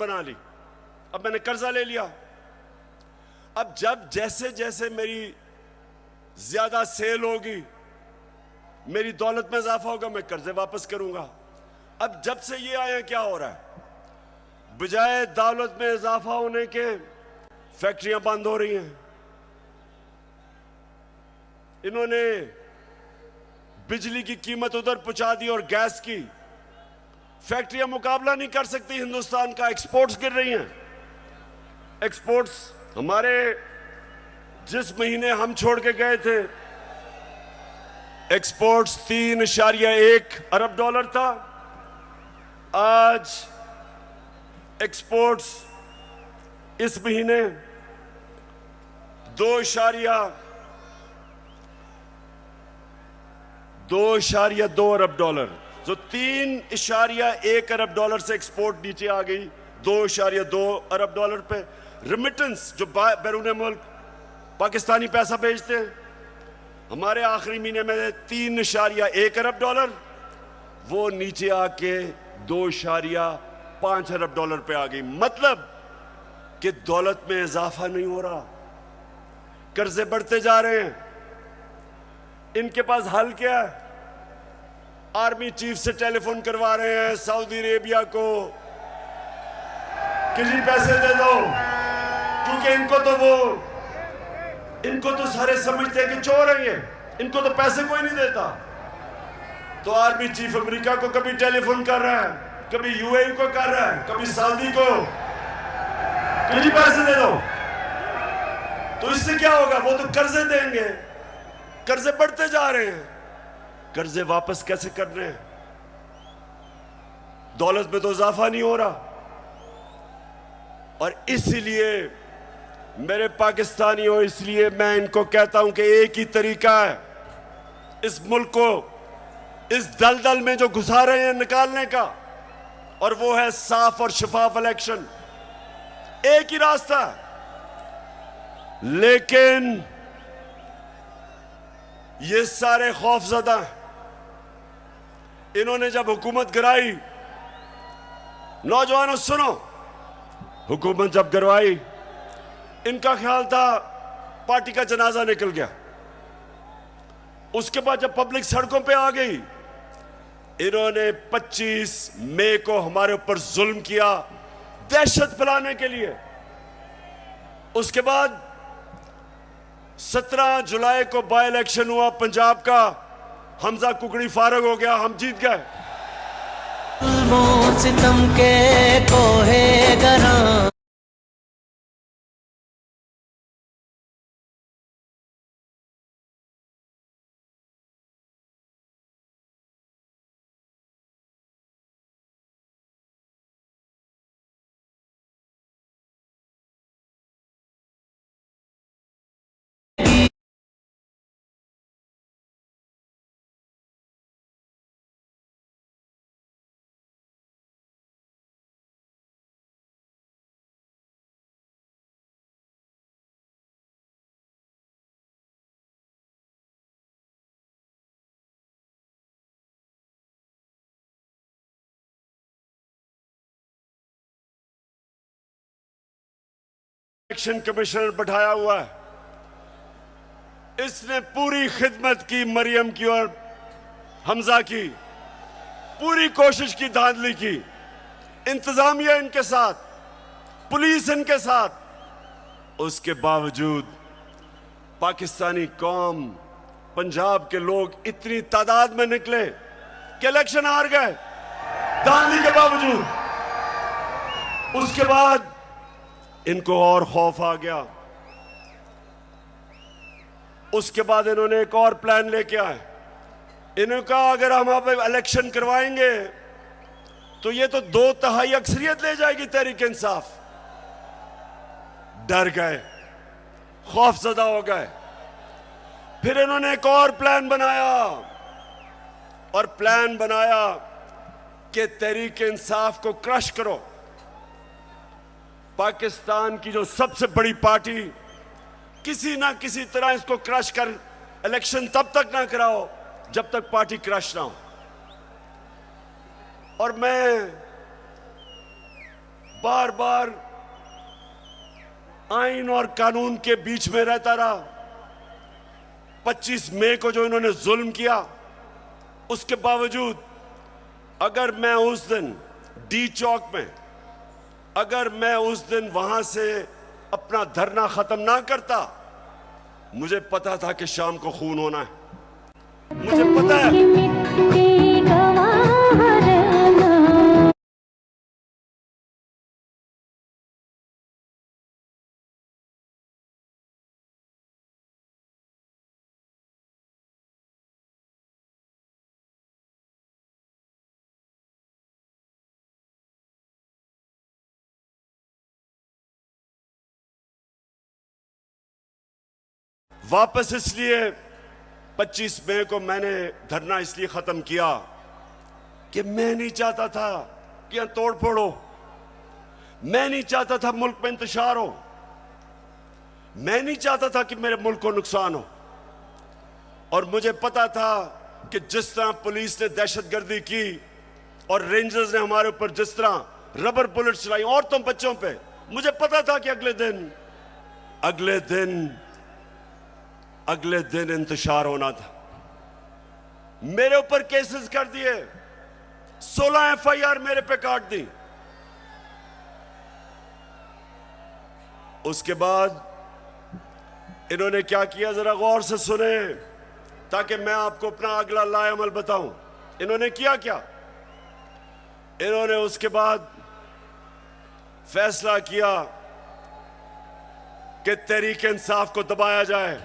बना ली, अब मैंने कर्जा ले लिया। अब जब जैसे जैसे मेरी ज्यादा सेल होगी, मेरी दौलत में इजाफा होगा, मैं कर्जे वापस करूंगा। अब जब से ये आया क्या हो रहा है, बजाय दौलत में इजाफा होने के फैक्ट्रियां बंद हो रही हैं। इन्होंने बिजली की कीमत उधर पहुंचा दी और गैस की। फैक्ट्रियां मुकाबला नहीं कर सकती हिंदुस्तान का, एक्सपोर्ट्स गिर रही हैं। एक्सपोर्ट्स हमारे जिस महीने हम छोड़ के गए थे, एक्सपोर्ट्स 3.1 अरब डॉलर था। आज एक्सपोर्ट्स इस महीने 2.2 अरब डॉलर, जो 3.1 अरब डॉलर से एक्सपोर्ट नीचे आ गई 2.2 अरब डॉलर पे। रेमिटेंस जो बैरून मुल्क पाकिस्तानी पैसा भेजते हैं, हमारे आखिरी महीने में 3.1 अरब डॉलर, वो नीचे आके 2.5 अरब डॉलर पे आ गई। मतलब कि दौलत में इजाफा नहीं हो रहा, कर्जे बढ़ते जा रहे हैं। इनके पास हल क्या है? आर्मी चीफ से टेलीफोन करवा रहे हैं सऊदी अरेबिया को कि जी पैसे दे दो, क्योंकि इनको तो सारे समझते हैं कि चोर है ये, इनको तो पैसे कोई नहीं देता। तो आर्मी चीफ अमेरिका को कभी टेलीफोन कर रहा है, कभी यूएई को कर रहा है, कभी सऊदी को कि जी पैसे दे दो। तो इससे क्या होगा? वो तो कर्जे देंगे, कर्जे बढ़ते जा रहे हैं, कर्जे वापस कैसे कर रहे हैं? दौलत में तो इजाफा नहीं हो रहा। और इसलिए मेरे पाकिस्तानियों, इसलिए मैं इनको कहता हूं कि एक ही तरीका है इस मुल्क को इस दलदल में जो घुसा रहे हैं निकालने का, और वो है साफ और शफाफ इलेक्शन। एक ही रास्ता है। लेकिन ये सारे खौफजदा, इन्होंने जब हुकूमत गिराई, नौजवानों सुनो, हुकूमत जब गिरवाई, इनका ख्याल था पार्टी का जनाजा निकल गया। उसके बाद जब पब्लिक सड़कों पे आ गई, इन्होंने 25 मई को हमारे ऊपर जुल्म किया दहशत फैलाने के लिए। उसके बाद 17 जुलाई को बाय इलेक्शन हुआ पंजाब का, हमजा कुकड़ी फारग हो गया, हम जीत गए। सितम के कोहे गरा इलेक्शन कमिश्नर बैठाया हुआ है, इसने पूरी खिदमत की मरियम की और हमजा की, पूरी कोशिश की, धांधली की, इंतजामिया इनके साथ, पुलिस इनके साथ। उसके बावजूद पाकिस्तानी कौम, पंजाब के लोग इतनी तादाद में निकले कि इलेक्शन हार गए, धांधली के बावजूद। उसके बाद इनको और खौफ आ गया। उसके बाद इन्होंने एक और प्लान लेके आए। इन्होंने कहा अगर हम अब इलेक्शन करवाएंगे तो ये तो 2/3 अक्सरियत ले जाएगी तहरीक इंसाफ। डर गए, खौफजदा हो गए। फिर इन्होंने एक और प्लान बनाया, और प्लान बनाया कि तहरीक इंसाफ को क्रश करो। पाकिस्तान की जो सबसे बड़ी पार्टी, किसी ना किसी तरह इसको क्रश कर इलेक्शन तब तक ना कराओ जब तक पार्टी क्रश ना हो। और मैं बार बार आइन और कानून के बीच में रहता रहा। 25 मई को जो इन्होंने जुल्म किया, उसके बावजूद अगर मैं उस दिन डी चौक में, अगर मैं उस दिन वहां से अपना धरना खत्म ना करता, मुझे पता था कि शाम को खून होना है। मुझे पता है। वापस इसलिए 25 मई को मैंने धरना इसलिए खत्म किया कि मैं नहीं चाहता था कि यहां तोड़ फोड़ हो, मैं नहीं चाहता था मुल्क में इंतशार हो, मैं नहीं चाहता था कि मेरे मुल्क को नुकसान हो। और मुझे पता था कि जिस तरह पुलिस ने दहशतगर्दी की और रेंजर्स ने हमारे ऊपर जिस तरह रबर बुलेट चलाई औरतों बच्चों पे, मुझे पता था कि अगले दिन इंतशार होना था। मेरे ऊपर केसेस कर दिए, 16 FIR मेरे पे काट दी। उसके बाद इन्होंने क्या किया, जरा गौर से सुने ताकि मैं आपको अपना अगला लाएअमल बताऊं। इन्होंने किया क्या? इन्होंने उसके बाद फैसला किया कि तहरीक इंसाफ को दबाया जाए।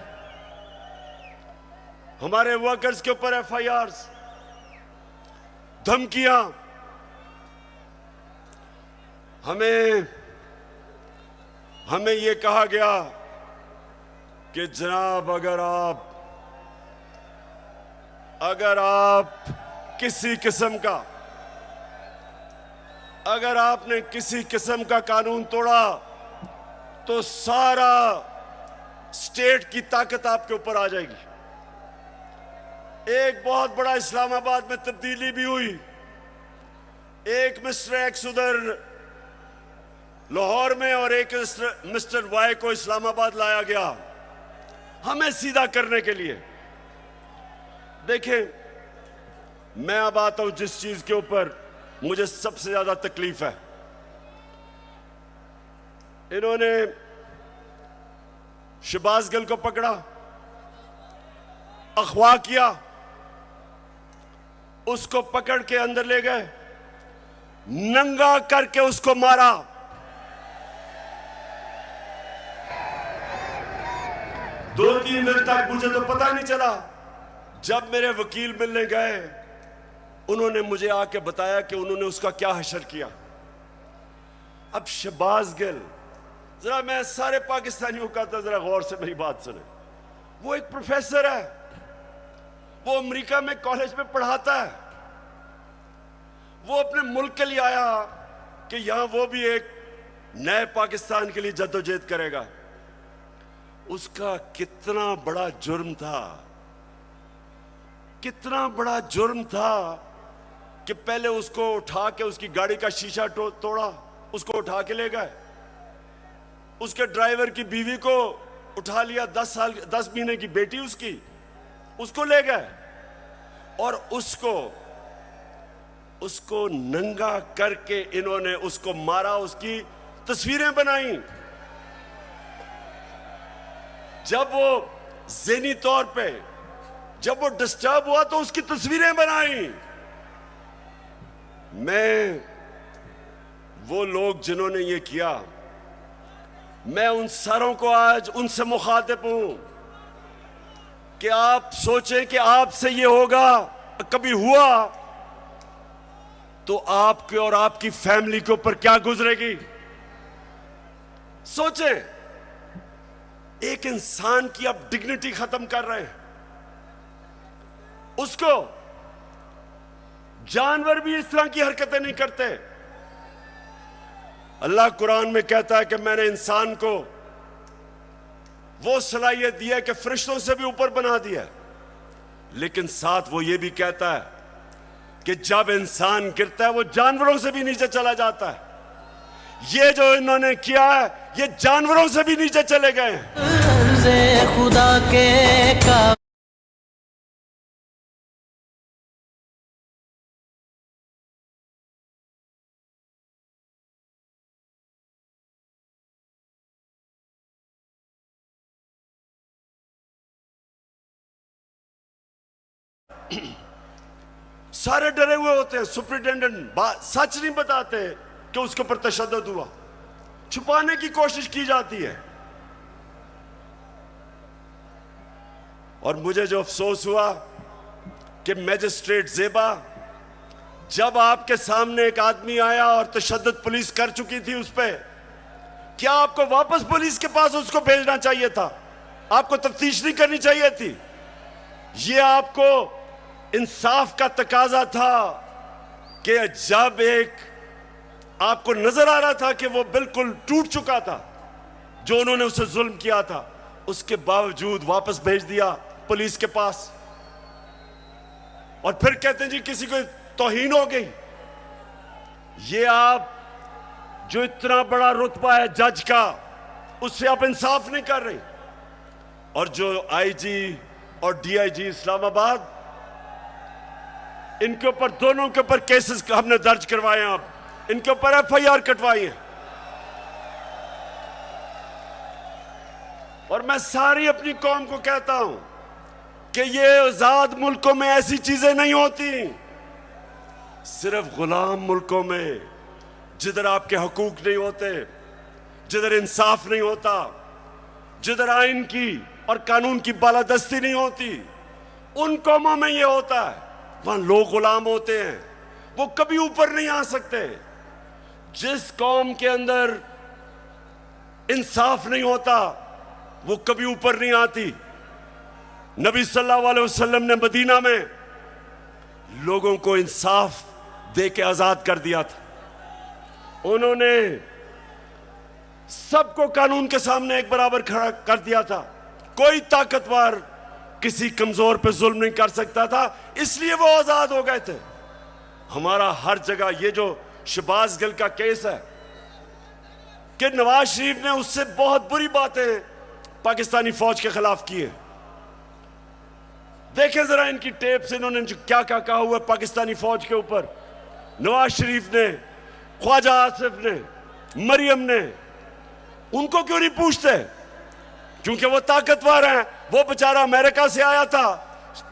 हमारे वर्कर्स के ऊपर FIRs, धमकियां। हमें यह कहा गया कि जनाब अगर आप किसी किस्म का, अगर आपने किसी किस्म का कानून तोड़ा तो सारा स्टेट की ताकत आपके ऊपर आ जाएगी। एक बहुत बड़ा इस्लामाबाद में तब्दीली भी हुई। एक मिस्टर एक्स उधर लाहौर में और एक मिस्टर वाई को इस्लामाबाद लाया गया हमें सीधा करने के लिए। देखें, मैं अब आता हूं जिस चीज के ऊपर मुझे सबसे ज्यादा तकलीफ है। इन्होंने शहबाज गिल को पकड़ा, अगवा किया, उसको पकड़ के अंदर ले गए, नंगा करके उसको मारा। दो तीन दिन तक मुझे तो पता नहीं चला। जब मेरे वकील मिलने गए, उन्होंने मुझे आके बताया कि उन्होंने उसका क्या हशर किया। अब शहबाज गिल, जरा मैं सारे पाकिस्तानियों का था, जरा गौर से मेरी बात सुने। वो एक प्रोफेसर है, वो अमेरिका में कॉलेज में पढ़ाता है। वो अपने मुल्क के लिए आया कि यहां वो भी एक नए पाकिस्तान के लिए जद्दोजहद करेगा। उसका कितना बड़ा जुर्म था, कितना बड़ा जुर्म था कि पहले उसको उठा के उसकी गाड़ी का शीशा तोड़ा, उसको उठा के ले गए। उसके ड्राइवर की बीवी को उठा लिया, 10 महीने की बेटी उसको ले गए और उसको नंगा करके इन्होंने उसको मारा, उसकी तस्वीरें बनाई। जब वो ज़हनी तौर पे जब वो डिस्टर्ब हुआ तो उसकी तस्वीरें बनाई। मैं, वो लोग जिन्होंने ये किया, मैं उन सारों को आज उनसे मुखातिब हूं कि आप सोचें कि आपसे ये होगा, कभी हुआ तो आपके और आपकी फैमिली के ऊपर क्या गुजरेगी। सोचें, एक इंसान की आप डिग्निटी खत्म कर रहे हैं। उसको, जानवर भी इस तरह की हरकतें नहीं करते। अल्लाह कुरान में कहता है कि मैंने इंसान को वो सलाहियत दी है कि फरिश्तों से भी ऊपर बना दिया, लेकिन साथ वो ये भी कहता है कि जब इंसान गिरता है वो जानवरों से भी नीचे चला जाता है। ये जो इन्होंने किया है, ये जानवरों से भी नीचे चले गए हैं। खुदा के का सारे डरे हुए होते हैं। सुपरिटेंडेंट सच नहीं बताते कि उसके ऊपर तशद्दुद हुआ, छुपाने की कोशिश की जाती है। और मुझे जो अफसोस हुआ कि मैजिस्ट्रेट ज़ेबा, जब आपके सामने एक आदमी आया और तशद्दुद पुलिस कर चुकी थी उस पर, क्या आपको वापस पुलिस के पास उसको भेजना चाहिए था? आपको तफ्तीश नहीं करनी चाहिए थी? ये आपको इंसाफ का तकाजा था कि जब एक आपको नजर आ रहा था कि वो बिल्कुल टूट चुका था, जो उन्होंने उसे जुल्म किया था, उसके बावजूद वापस भेज दिया पुलिस के पास, और फिर कहते हैं जी किसी को तौहीन हो गई। ये आप जो इतना बड़ा रुतबा है जज का, उससे आप इंसाफ नहीं कर रहे। और जो आईजी और डीआईजी इस्लामाबाद, इनके ऊपर, दोनों के ऊपर केसेस हमने दर्ज करवाए हैं, आप इनके ऊपर एफआईआर कटवाई है। और मैं सारी अपनी कौम को कहता हूं कि ये आजाद मुल्कों में ऐसी चीजें नहीं होती। सिर्फ गुलाम मुल्कों में, जिधर आपके हकूक नहीं होते, जिधर इंसाफ नहीं होता, जिधर आइन की और कानून की बालादस्ती नहीं होती, उन कौमों में ये होता है। वहां लोग गुलाम होते हैं, वो कभी ऊपर नहीं आ सकते। जिस कौम के अंदर इंसाफ नहीं होता, वो कभी ऊपर नहीं आती। नबी सल्लल्लाहु अलैहि वसल्लम ने मदीना में लोगों को इंसाफ दे के आजाद कर दिया था। उन्होंने सबको कानून के सामने एक बराबर खड़ा कर दिया था। कोई ताकतवर किसी कमजोर पे जुल्म नहीं कर सकता था, इसलिए वो आजाद हो गए थे। हमारा हर जगह ये जो शहबाज गिल का केस है कि नवाज शरीफ ने उससे बहुत बुरी बातें पाकिस्तानी फौज के खिलाफ की है। देखें जरा इनकी टेप से इन्होंने जो क्या क्या कहा हुआ पाकिस्तानी फौज के ऊपर। नवाज शरीफ ने, ख्वाजा आसिफ ने, मरियम ने, उनको क्यों नहीं पूछते? क्योंकि वो ताकतवर हैं। वो बेचारा अमेरिका से आया था,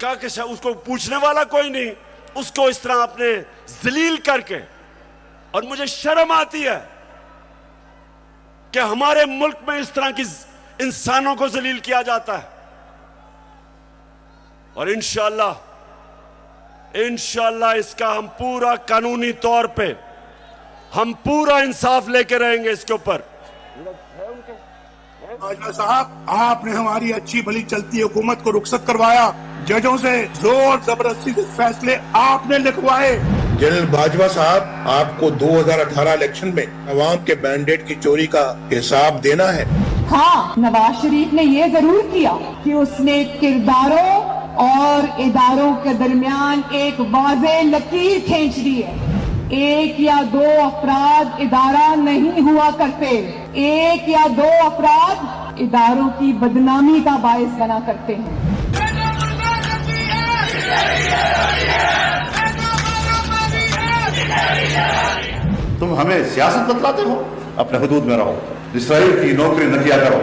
कहा कि उसको पूछने वाला कोई नहीं, उसको इस तरह अपने जलील करके। और मुझे शर्म आती है कि हमारे मुल्क में इस तरह की इंसानों को जलील किया जाता है। और इंशाअल्लाह इसका हम पूरा कानूनी तौर पे हम पूरा इंसाफ लेके रहेंगे इसके ऊपर। बाजवा साहब, आपने हमारी अच्छी भली चलती हुकूमत को रुखसत करवाया, जजों से जोर जबरदस्ती से फैसले आपने लिखवाए। जनरल बाजवा साहब, आपको 2018 इलेक्शन में अवाम के मैंडेट की चोरी का हिसाब देना है। हाँ, नवाज शरीफ ने ये जरूर किया कि उसने किरदारों और इदारों के दरमियान एक वाज़ेह लकीर खींच दी है। एक या दो अफराद इदारा नहीं हुआ करते, एक या दो अफराद इदारों की बदनामी का बायस बना करते हैं। तुम हमें सियासत बतलाते हो, अपने हुदूद में रहो। इसराइल की नौकरी न किया करो।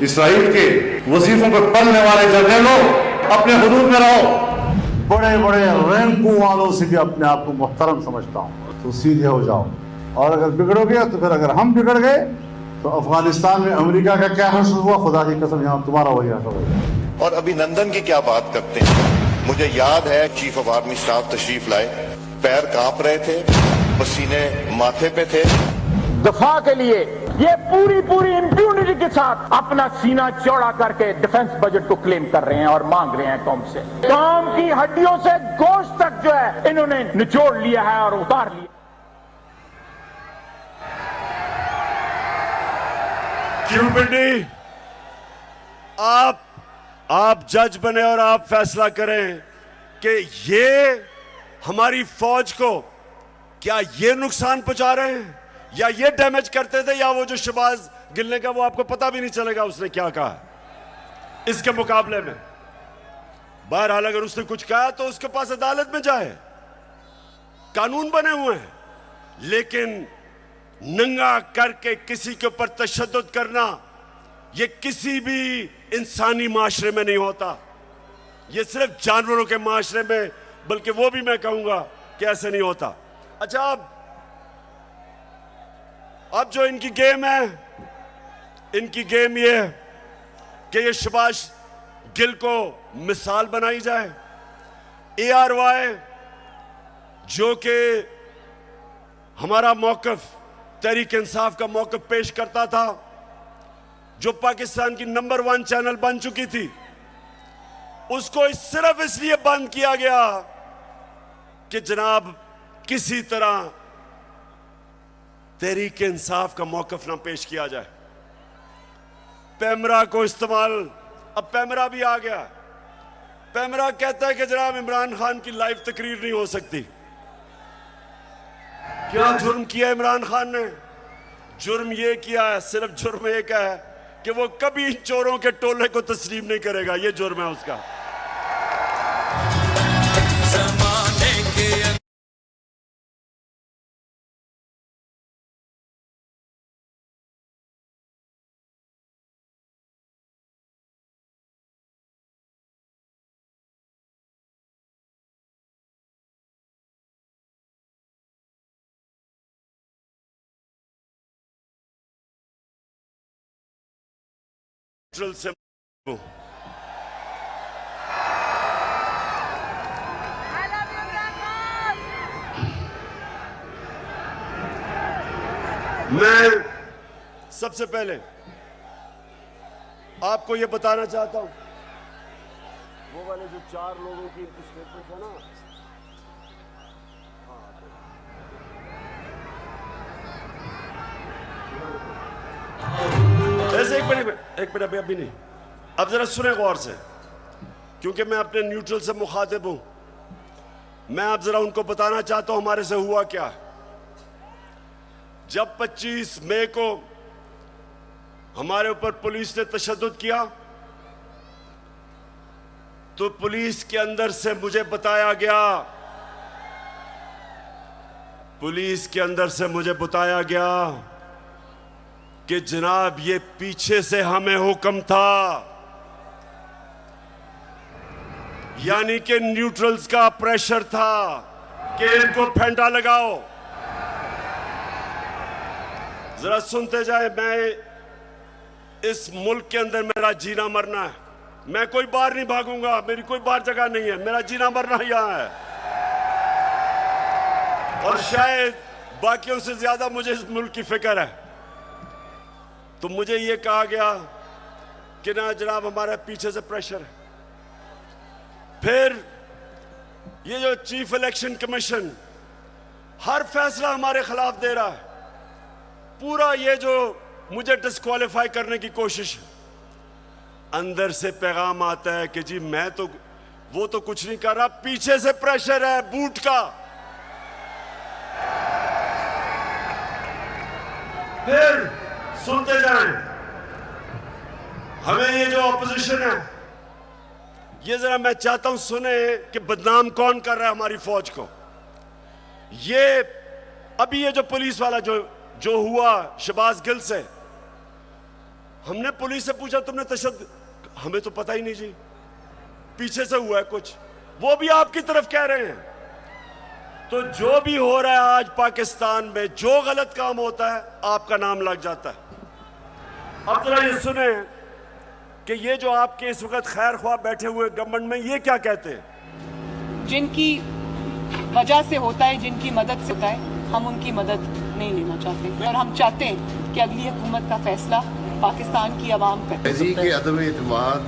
इसराइल के वजीफों पर पलने वाले जर्नलों, अपने हुदूद में रहो। बड़े बड़े रैंकों वालों से भी अपने आप को मुहतरम समझता हूँ, तो सीधे हो जाओ। और अगर बिगड़ोगे तो फिर अगर हम बिगड़ गए तो अफगानिस्तान में अमेरिका का क्या हश्र हुआ, खुदा की कसम यहाँ तुम्हारा वही हश्र होगा। और अभिनंदन की क्या बात करते हैं। मुझे याद है चीफ ऑफ आर्मी स्टाफ तशरीफ लाए, पैर कांप रहे थे, पसीने माथे पे थे। दफा के लिए ये पूरी इंप्यूनिटी के साथ अपना सीना चौड़ा करके डिफेंस बजट को क्लेम कर रहे हैं और मांग रहे हैं कौम से। कौम की हड्डियों से गोश्त तक जो है इन्होंने निचोड़ लिया है और उतार लिया। क्यों बेटी, आप जज बने और आप फैसला करें कि ये हमारी फौज को क्या ये नुकसान पहुंचा रहे हैं, या ये डैमेज करते थे, या वो जो शहबाज गिल ने कहा वो आपको पता भी नहीं चलेगा उसने क्या कहा इसके मुकाबले में। बहरहाल अगर उसने कुछ कहा तो उसके पास अदालत में जाए, कानून बने हुए हैं। लेकिन नंगा करके किसी के ऊपर तशद्दुद करना, ये किसी भी इंसानी माशरे में नहीं होता। ये सिर्फ जानवरों के माशरे में, बल्कि वो भी मैं कहूंगा कि ऐसे नहीं होता। अच्छा, अब जो इनकी गेम है, इनकी गेम ये है कि ये शहबाज गिल को मिसाल बनाई जाए। ARY जो कि हमारा मौकफ, तहरीक इंसाफ का मौकफ पेश करता था, जो पाकिस्तान की नंबर 1 चैनल बन चुकी थी, उसको सिर्फ इसलिए बंद किया गया कि जनाब किसी तरह तहरीक इंसाफ का मौकफ ना पेश किया जाए। पैमरा को इस्तेमाल, अब पैमरा भी आ गया। पैमरा कहता है कि जनाब इमरान खान की लाइव तकरीर नहीं हो सकती। क्या जुर्म किया इमरान खान ने? जुर्म ये किया है, सिर्फ जुर्म एक है कि वो कभी चोरों के टोले को तस्लीम नहीं करेगा। ये जुर्म है उसका। से मैं सबसे पहले आपको यह बताना चाहता हूं, वो वाले जो 4 लोगों की स्टेटमेंट है ना, ऐसे एक मिनट अभी नहीं, अब जरा सुने गौर से, क्योंकि मैं अपने न्यूट्रल से मुखातिब हूं। मैं अब जरा उनको बताना चाहता हूं हमारे से हुआ क्या। जब 25 मई को हमारे ऊपर पुलिस ने तशद्दुद किया, तो पुलिस के अंदर से मुझे बताया गया, पुलिस के अंदर से मुझे बताया गया कि जनाब ये पीछे से हमें हुक्म था, यानी कि न्यूट्रल्स का प्रेशर था कि इनको फेंटा लगाओ। जरा सुनते जाए, मैं इस मुल्क के अंदर मेरा जीना मरना है, मैं कोई बाहर नहीं भागूंगा, मेरी कोई बाहर जगह नहीं है, मेरा जीना मरना यहां है। और शायद बाकियों से ज्यादा मुझे इस मुल्क की फिक्र है। तो मुझे ये कहा गया कि ना जनाब हमारे पीछे से प्रेशर है। फिर ये जो चीफ इलेक्शन कमीशन हर फैसला हमारे खिलाफ दे रहा है, पूरा ये जो मुझे डिस्क्वालीफाई करने की कोशिश है, अंदर से पैगाम आता है कि जी मैं तो वो तो कुछ नहीं कर रहा, पीछे से प्रेशर है बूट का। फिर सुनते जाएं, हमें ये जो ऑपोजिशन है, ये जरा मैं चाहता हूं सुने कि बदनाम कौन कर रहा है हमारी फौज को। ये अभी ये जो पुलिस वाला जो हुआ शहबाज गिल से, हमने पुलिस से पूछा तुमने तशद्दुद, हमें तो पता ही नहीं जी, पीछे से हुआ है कुछ, वो भी आपकी तरफ कह रहे हैं। तो जो भी हो रहा है आज पाकिस्तान में, जो गलत काम होता है आपका नाम लग जाता है। अब जरा ये सुने कि ये जो आपके इस वक्त खैर ख्वाह बैठे हुए गवर्नमेंट में, ये क्या कहते हैं। जिनकी वजह से होता है, जिनकी मदद से होता है, हम उनकी मदद नहीं लेना चाहते, और हम चाहते हैं कि अगली हुकूमत का फैसला पाकिस्तान की आवाम करे। तहरीक अदम एतमाद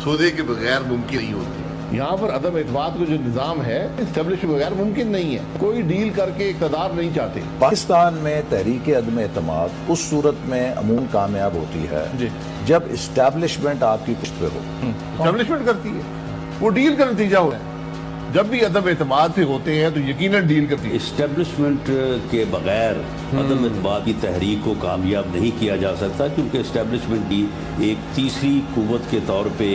सौदे के बगैर मुमकिन नहीं होती। यहाँ पर अदम एतमाद का जो निज़ाम है एस्टेब्लिश बगैर मुमकिन नहीं है। कोई डील करके इक़्तिदार नहीं चाहते। पाकिस्तान में तहरीक अदम एतमाद उस सूरत में अमूमन कामयाब होती है जी, जब इस्टेब्लिशमेंट आपकी पुष्ट पे हो। इस्टेब्लिशमेंट करती है, वो डील का नतीजा हो है। जब भी अदम एतमाद से होते हैं तो यकीनन डील करती है। इस्टेब्लिशमेंट के बगैर अदम एतमाद की तहरीक को कामयाब नहीं किया जा सकता, क्योंकि इस्टेब्लिशमेंट भी एक तीसरी कुव्वत के तौर पे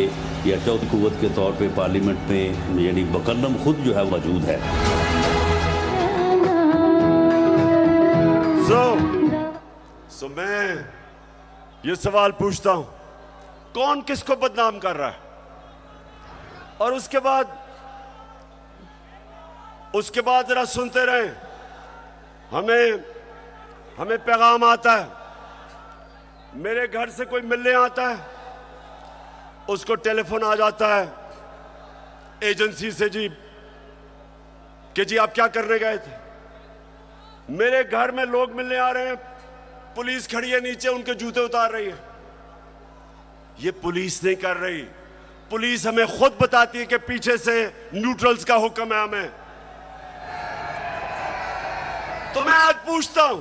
या चौथी कुव्वत के तौर पे पार्लियामेंट में यानी मुकन्नम खुद जो है मौजूद है। सो मैं ये सवाल पूछता हूं, कौन किसको बदनाम कर रहा है? और उसके बाद जरा सुनते रहे। हमें पैगाम आता है, मेरे घर से कोई मिलने आता है, उसको टेलीफोन आ जाता है एजेंसी से, जी कि जी आप क्या करने गए थे? मेरे घर में लोग मिलने आ रहे हैं, पुलिस खड़ी है नीचे, उनके जूते उतार रही है। ये पुलिस नहीं कर रही, पुलिस हमें खुद बताती है कि पीछे से न्यूट्रल्स का हुक्म है हमें। तो मैं आज पूछता हूं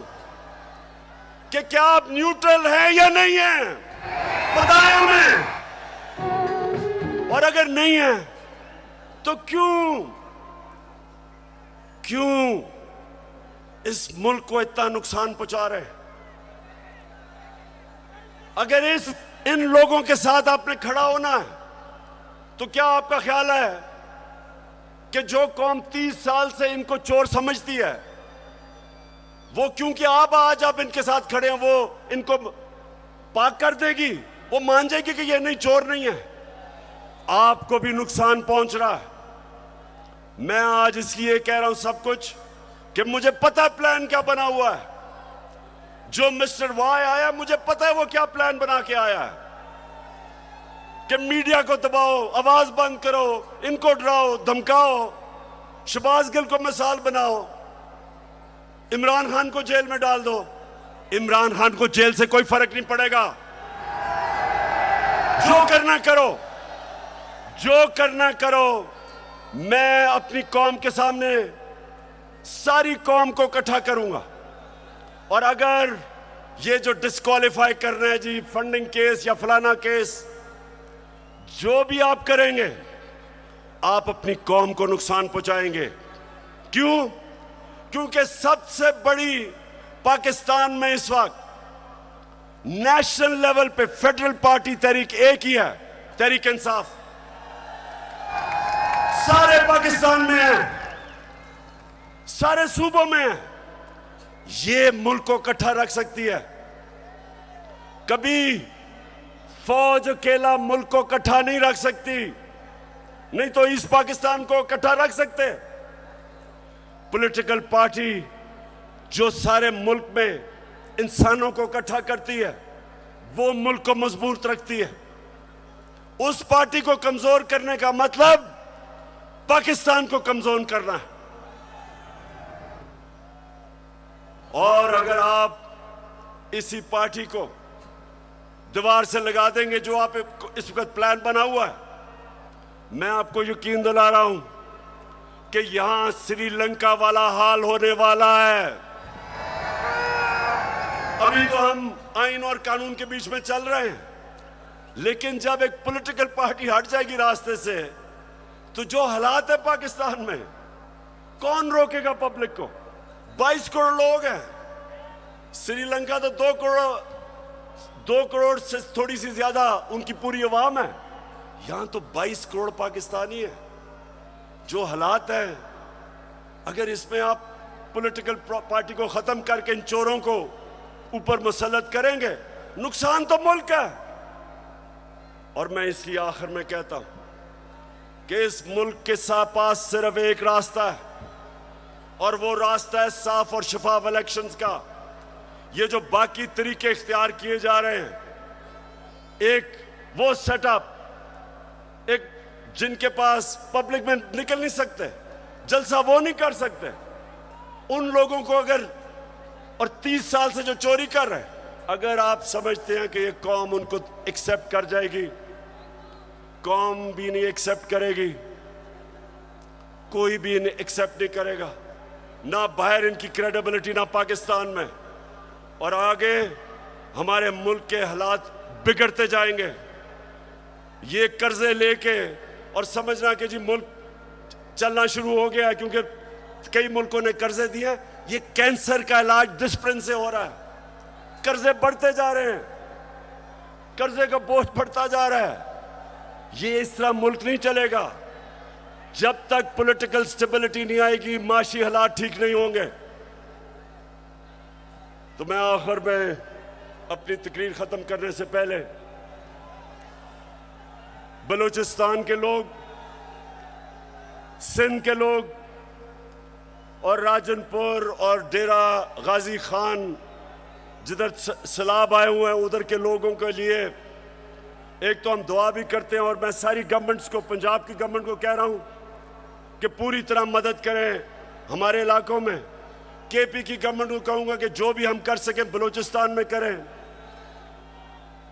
कि क्या आप न्यूट्रल हैं या नहीं हैं? बताएं हमें। और अगर नहीं है तो क्यों इस मुल्क को इतना नुकसान पहुंचा रहे? अगर इन लोगों के साथ आपने खड़ा होना है तो क्या आपका ख्याल है कि जो कौम 30 साल से इनको चोर समझती है, वो क्योंकि आप इनके साथ खड़े हैं, वो इनको पाक कर देगी? वो मान जाएगी कि ये नहीं, चोर नहीं है? आपको भी नुकसान पहुंच रहा है। मैं आज इसलिए कह रहा हूं सब कुछ कि मुझे पता है प्लान क्या बना हुआ है। जो मिस्टर वाई आया, मुझे पता है वो क्या प्लान बना के आया है कि मीडिया को दबाओ, आवाज बंद करो, इनको डराओ धमकाओ, शहबाज गिल को मिसाल बनाओ, इमरान खान को जेल में डाल दो। इमरान खान को जेल से कोई फर्क नहीं पड़ेगा। जो करना करो। मैं अपनी कौम के सामने सारी कौम को इकट्ठा करूंगा, और अगर ये जो डिस्क्वालीफाई कर रहे हैं जी, फंडिंग केस या फलाना केस, जो भी आप करेंगे, आप अपनी कौम को नुकसान पहुंचाएंगे। क्यों? क्योंकि सबसे बड़ी पाकिस्तान में इस वक्त नेशनल लेवल पे फेडरल पार्टी तहरीक एक ही है, तहरीक इंसाफ। सारे पाकिस्तान में है, सारे सूबों में है। ये मुल्क को इकट्ठा रख सकती है। कभी फौज अकेला मुल्क को इकट्ठा नहीं रख सकती, नहीं तो ईस्ट पाकिस्तान को इकट्ठा रख सकते। पॉलिटिकल पार्टी जो सारे मुल्क में इंसानों को इकट्ठा करती है, वो मुल्क को मजबूत रखती है। उस पार्टी को कमजोर करने का मतलब पाकिस्तान को कमजोर करना है। और अगर आप इसी पार्टी को दीवार से लगा देंगे, जो आप इस वक्त प्लान बना हुआ है, मैं आपको यकीन दिला रहा हूं कि यहां श्रीलंका वाला हाल होने वाला है। अभी तो हम आइन और कानून के बीच में चल रहे हैं, लेकिन जब एक पॉलिटिकल पार्टी हट जाएगी रास्ते से, तो जो हालात है पाकिस्तान में, कौन रोकेगा पब्लिक को? 22 करोड़ लोग हैं। श्रीलंका तो 2 करोड़ से थोड़ी सी ज्यादा उनकी पूरी आवाम है। यहां तो 22 करोड़ पाकिस्तानी है। जो हालात हैं, अगर इसमें आप पॉलिटिकल पार्टी को खत्म करके इन चोरों को ऊपर मुसल्लत करेंगे, नुकसान तो मुल्क है। और मैं इसलिए आखिर में कहता हूं कि इस मुल्क के पास सिर्फ एक रास्ता है, और वो रास्ता है साफ और शफाफ इलेक्शंस का। ये जो बाकी तरीके इख्तियार किए जा रहे हैं, एक वो सेटअप, एक जिनके पास पब्लिक में निकल नहीं सकते, जलसा वो नहीं कर सकते, उन लोगों को अगर, और 30 साल से जो चोरी कर रहे हैं, अगर आप समझते हैं कि ये कौम उनको एक्सेप्ट कर जाएगी, कौम भी नहीं एक्सेप्ट करेगी, कोई भी इन्हें एक्सेप्ट नहीं करेगा, ना बाहर इनकी क्रेडिबिलिटी, ना पाकिस्तान में। और आगे हमारे मुल्क के हालात बिगड़ते जाएंगे। ये कर्जे लेके और समझना कि जी मुल्क चलना शुरू हो गया है, क्योंकि कई मुल्कों ने कर्जे दिए हैं। ये कैंसर का इलाज डिस्प्रिन से हो रहा है। कर्जे बढ़ते जा रहे हैं, कर्जे का बोझ बढ़ता जा रहा है। ये इस तरह मुल्क नहीं चलेगा। जब तक पॉलिटिकल स्टेबिलिटी नहीं आएगी, माशी हालात ठीक नहीं होंगे। तो मैं आखिर में अपनी तकरीर खत्म करने से पहले बलूचिस्तान के लोग, सिंध के लोग और राजनपुर और डेरा गाजी खान जिधर सैलाब आए हुए हैं, उधर के लोगों के लिए एक तो हम दुआ भी करते हैं, और मैं सारी गवर्नमेंट्स को, पंजाब की गवर्नमेंट को कह रहा हूं कि पूरी तरह मदद करें हमारे इलाकों में। केपी की गवर्नमेंट को कहूंगा कि जो भी हम कर सकें बलूचिस्तान में करें,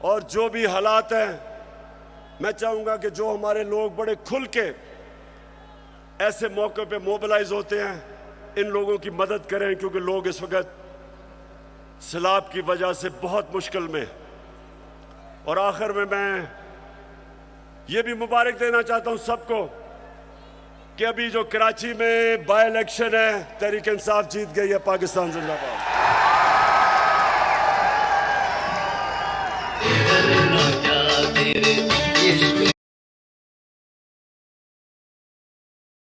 और जो भी हालात हैं मैं चाहूंगा कि जो हमारे लोग बड़े खुल के ऐसे मौके पे मोबिलाइज होते हैं, इन लोगों की मदद करें, क्योंकि लोग इस वक्त सैलाब की वजह से बहुत मुश्किल में। और आखिर में मैं ये भी मुबारक देना चाहता हूं सबको कि अभी जो कराची में बाय इलेक्शन है, तहरीक इंसाफ जीत गई है। पाकिस्तान जिंदाबाद।